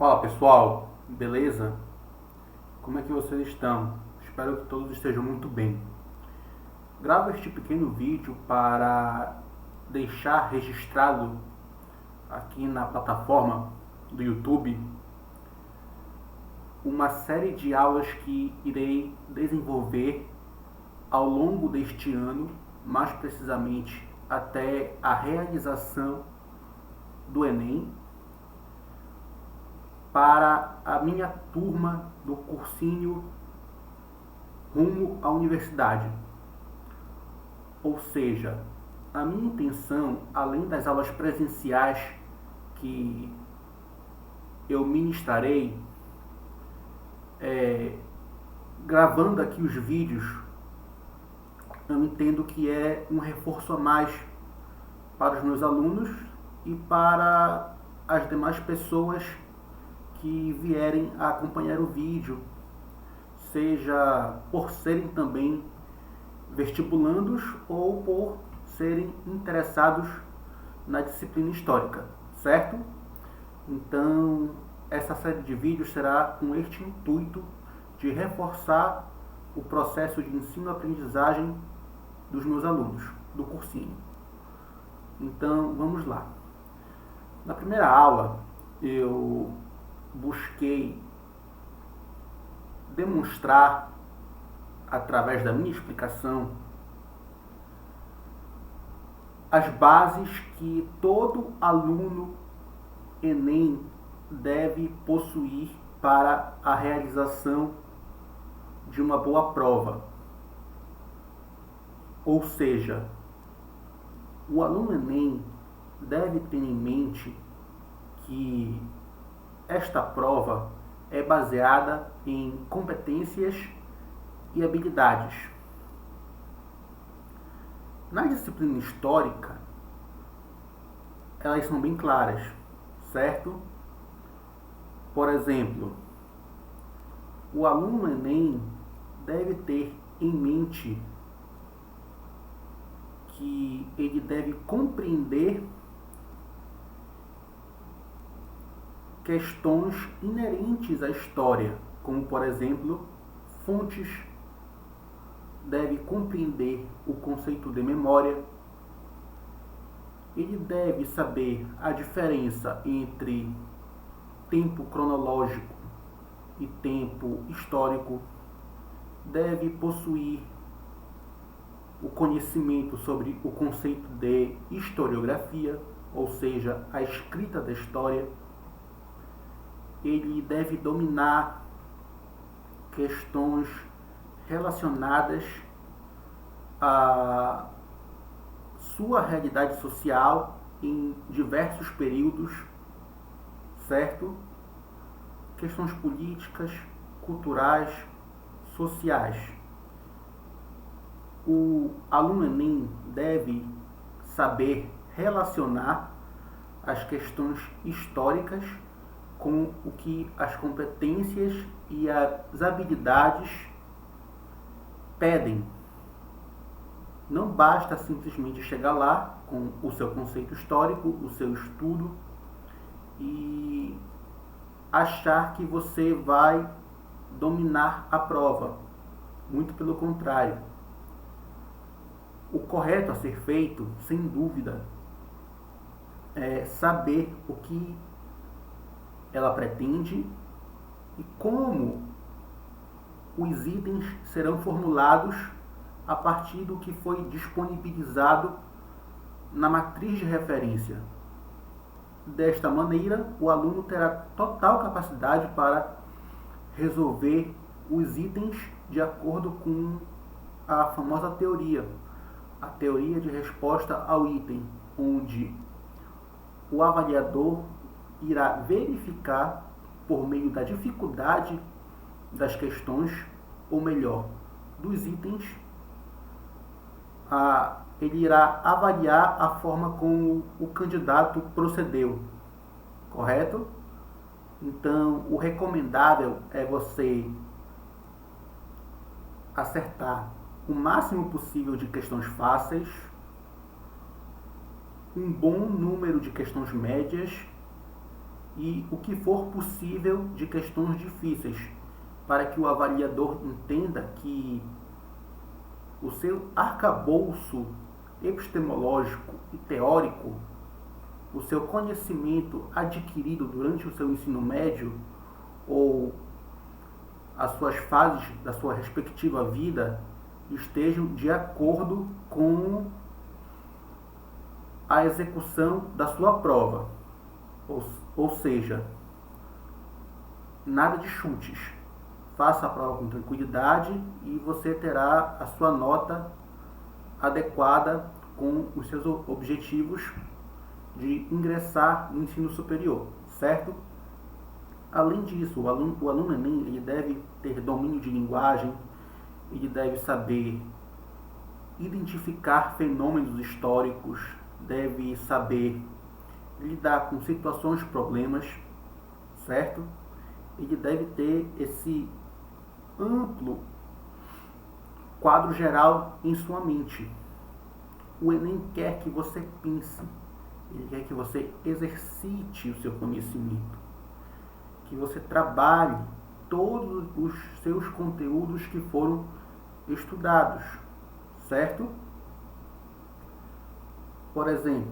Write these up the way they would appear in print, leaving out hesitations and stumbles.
Fala pessoal, beleza? Como é que vocês estão? Espero que todos estejam muito bem. Gravo este pequeno vídeo para deixar registrado aqui na plataforma do YouTube uma série de aulas que irei desenvolver ao longo deste ano, mais precisamente até a realização do Enem, para a minha turma do cursinho rumo à universidade. Ou seja, a minha intenção, além das aulas presenciais que eu ministrarei, gravando aqui os vídeos, eu entendo que é um reforço a mais para os meus alunos e para as demais pessoas que vierem a acompanhar o vídeo, seja por serem também vestibulandos ou por serem interessados na disciplina histórica, certo? Então, essa série de vídeos será com este intuito de reforçar o processo de ensino-aprendizagem dos meus alunos do cursinho. Então, vamos lá. Na primeira aula, eu busquei demonstrar, através da minha explicação, as bases que todo aluno Enem deve possuir para a realização de uma boa prova. Ou seja, o aluno Enem deve ter em mente que esta prova é baseada em competências e habilidades. Na disciplina histórica, elas são bem claras, certo? Por exemplo, o aluno Enem deve ter em mente que ele deve compreender questões inerentes à história, como, por exemplo, fontes, deve compreender o conceito de memória, ele deve saber a diferença entre tempo cronológico e tempo histórico, deve possuir o conhecimento sobre o conceito de historiografia, ou seja, a escrita da história. Ele deve dominar questões relacionadas à sua realidade social em diversos períodos, certo? Questões políticas, culturais, sociais. O aluno Enem deve saber relacionar as questões históricas com o que as competências e as habilidades pedem. Não basta simplesmente chegar lá com o seu conceito histórico, o seu estudo e achar que você vai dominar a prova. Muito pelo contrário. O correto a ser feito, sem dúvida, é saber o que ela pretende e como os itens serão formulados a partir do que foi disponibilizado na matriz de referência. Desta maneira, o aluno terá total capacidade para resolver os itens de acordo com a famosa teoria, a teoria de resposta ao item, onde o avaliador irá verificar, por meio da dificuldade das questões, ou melhor, dos itens, ele irá avaliar a forma como o candidato procedeu, correto? Então, o recomendável é você acertar o máximo possível de questões fáceis, um bom número de questões médias e o que for possível de questões difíceis, para que o avaliador entenda que o seu arcabouço epistemológico e teórico, o seu conhecimento adquirido durante o seu ensino médio ou as suas fases da sua respectiva vida estejam de acordo com a execução da sua prova. Ou seja, nada de chutes. Faça a prova com tranquilidade e você terá a sua nota adequada com os seus objetivos de ingressar no ensino superior, certo? Além disso, o aluno Enem ele deve ter domínio de linguagem, ele deve saber identificar fenômenos históricos, deve saber lidar com situações, problemas, certo? Ele deve ter esse amplo quadro geral em sua mente. O Enem quer que você pense, ele quer que você exercite o seu conhecimento, que você trabalhe todos os seus conteúdos que foram estudados, certo? Por exemplo,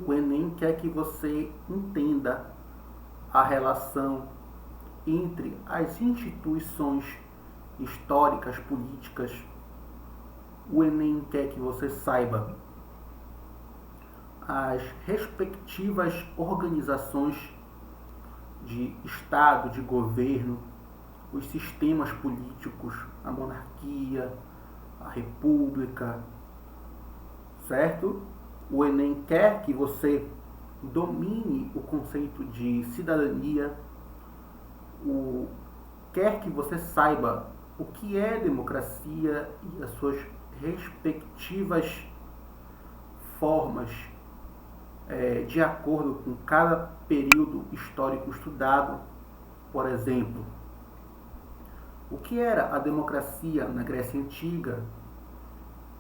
o Enem quer que você entenda a relação entre as instituições históricas, políticas. O Enem quer que você saiba as respectivas organizações de Estado, de governo, os sistemas políticos, a monarquia, a república, certo? O Enem quer que você domine o conceito de cidadania, quer que você saiba o que é democracia e as suas respectivas formas de acordo com cada período histórico estudado. Por exemplo, o que era a democracia na Grécia Antiga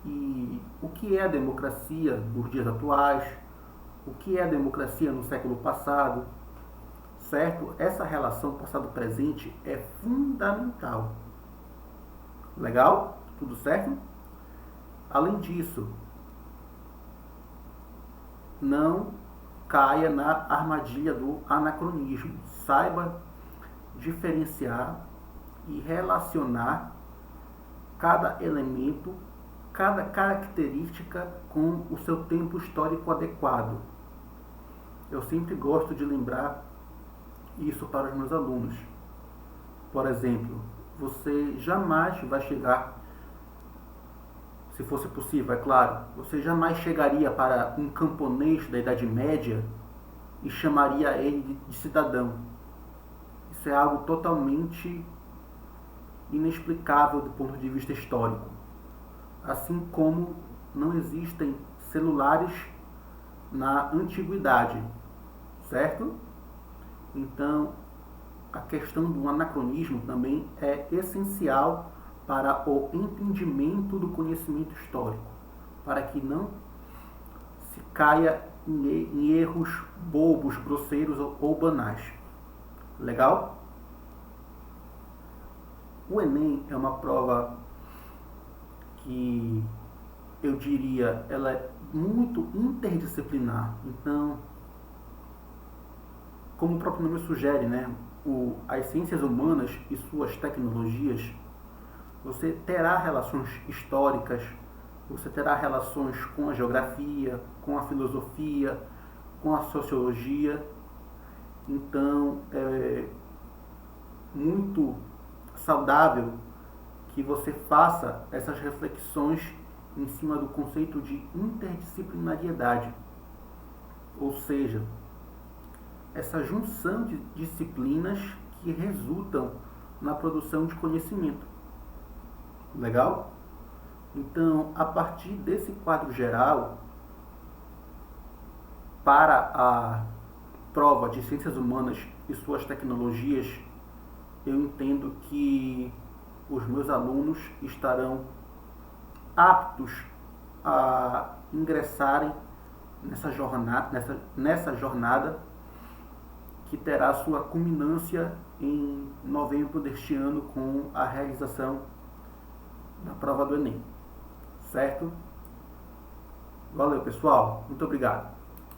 e o que é a democracia nos dias atuais, o que é a democracia no século passado, certo? Essa relação passado-presente é fundamental. Legal? Tudo certo? Além disso, não caia na armadilha do anacronismo. Saiba diferenciar e relacionar cada elemento, cada característica com o seu tempo histórico adequado. Eu sempre gosto de lembrar isso para os meus alunos. Por exemplo, você jamais vai chegar, se fosse possível, é claro, você jamais chegaria para um camponês da Idade Média e chamaria ele de cidadão. Isso é algo totalmente inexplicável do ponto de vista histórico. Assim como não existem celulares na antiguidade, certo? Então, a questão do anacronismo também é essencial para o entendimento do conhecimento histórico, para que não se caia em erros bobos, grosseiros ou banais. Legal? O Enem é uma prova que eu diria, ela é muito interdisciplinar. Então, como o próprio nome sugere, né, as ciências humanas e suas tecnologias, você terá relações históricas, você terá relações com a geografia, com a filosofia, com a sociologia. Então, é muito saudável que você faça essas reflexões em cima do conceito de interdisciplinariedade, ou seja, essa junção de disciplinas que resultam na produção de conhecimento. Legal? Então, a partir desse quadro geral, para a prova de Ciências Humanas e suas tecnologias, eu entendo que os meus alunos estarão aptos a ingressarem nessa jornada que terá sua culminância em novembro deste ano com a realização da prova do Enem. Certo? Valeu, pessoal. Muito obrigado.